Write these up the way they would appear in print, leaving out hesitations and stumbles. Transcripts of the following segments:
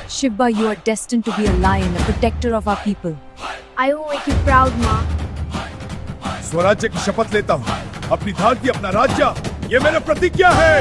Shivba, you are destined to be a lion, a protector of our people. I will make you proud, माँ. स्वराज्य की शपथ लेता हूँ. अपनी धरती, अपना राज्य, ये मेरा प्रतिज्ञा है.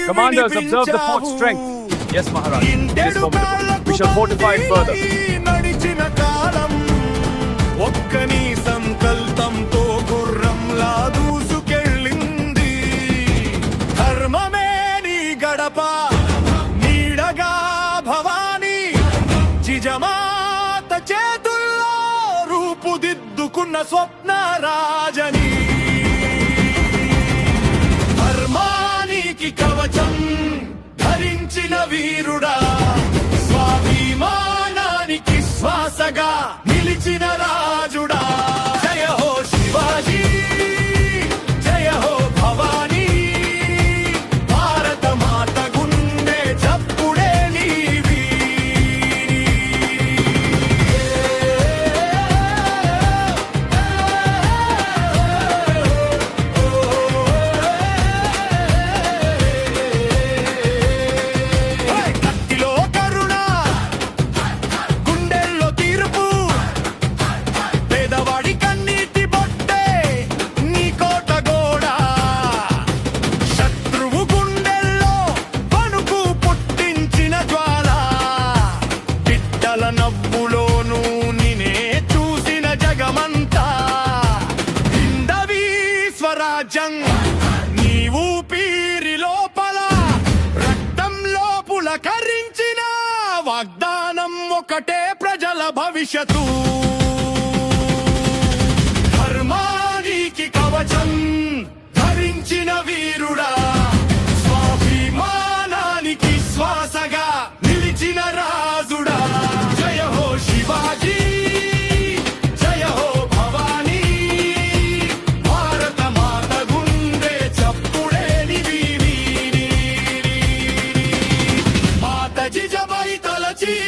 Commanders, observe the fort strength. Yes, Maharaj. It is formidable. We shall fortify it further. స్వప్న రాజని ధర్మానికి కవచం ధరించిన వీరుడా స్వాభిమానానికి శ్వాసగా నిలిచిన రాజుడా జయ హో శివాజీ జయ హో భవానీ భారత మాత గుండె చప్పుడే నీవి నవ్వులోను నినే చూసిన జగమంతా హిందవీ స్వరాజ్యం నీ ఊపిరి లోపల రక్తంలో పులకరించిన వాగ్దానం ఒకటే ప్రజల భవిష్యత్తు ధర్మానికి కవచం ధరించిన వీరుడా స్వాభిమానానికి శ్వాసగా నిలిచిన రాజుడా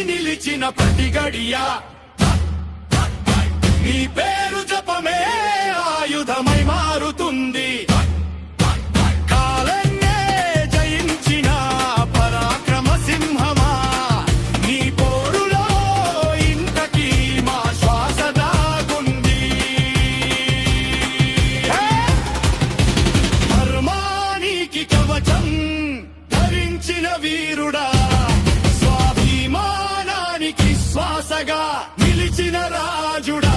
నిలిచిన ప్రతి గడియా నీ పేరు జపమే ఆయుధమై మారుతుంది కాలన్నే జయించిన పరాక్రమ సింహమా నీ పోరులో ఇంతకీ మా శ్వాస దాగుంది ధర్మానికి కవచం ధరించిన వీరుడా శ్వాసగా నిలిచిన రాజుడా